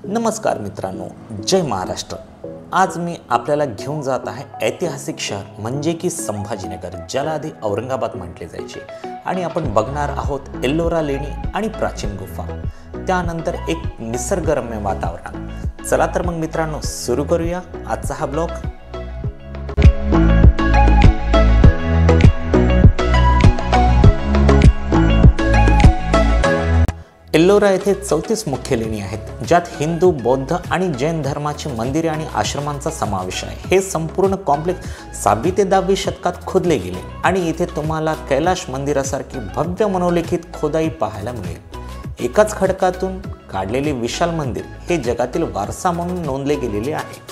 नमस्कार मित्रांनो, जय महाराष्ट्र। आज मी आपल्याला घेऊन जात आहे ऐतिहासिक शहर म्हणजे की संभाजीनगर, ज्याला आधी औरंगाबाद म्हटले जायचे। आणि आपण बघणार आहोत एल्लोरा लेणी आणि प्राचीन गुफा, त्यानंतर एक निसर्गरम्य वातावरण। चला तर मग मित्रांनो सुरू करूया आजचा हा ब्लॉग। एल्लोरा येथे 34 मुख्य लेणी आहेत, ज्यात हिंदू, बौद्ध आणि जैन धर्माची मंदिरे आणि आश्रमांचा समावेश आहे। हे संपूर्ण कॉम्प्लेक्स 6वी ते 10वी शतकात खोदले गेले आणि इथे तुम्हाला कैलाश मंदिरासारखी भव्य मनोलेखित खोदाई पाहायला मिळेल। एकाच खडकातून काढलेले विशाल मंदिर हे जगातील वारसा म्हणून नोंदले गेलेले आहे।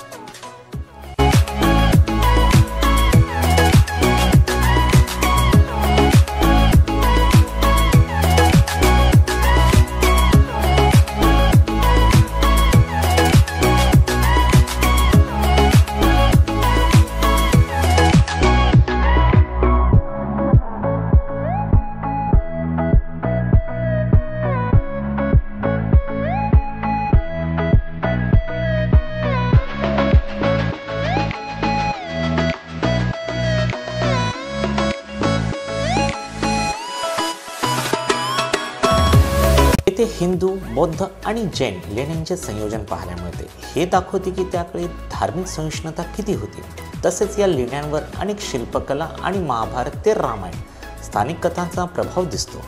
इथे हिंदू, बौद्ध आणि जैन लेण्यांचे संयोजन पाहायला मिळते। हे दाखवते की त्याकडे धार्मिक सहिष्णुता किती होती। तसेच या लेण्यांवर अनेक शिल्पकला आणि महाभारत ते रामायण स्थानिक कथांचा प्रभाव दिसतो।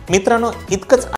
मित्रांनो, इतकंच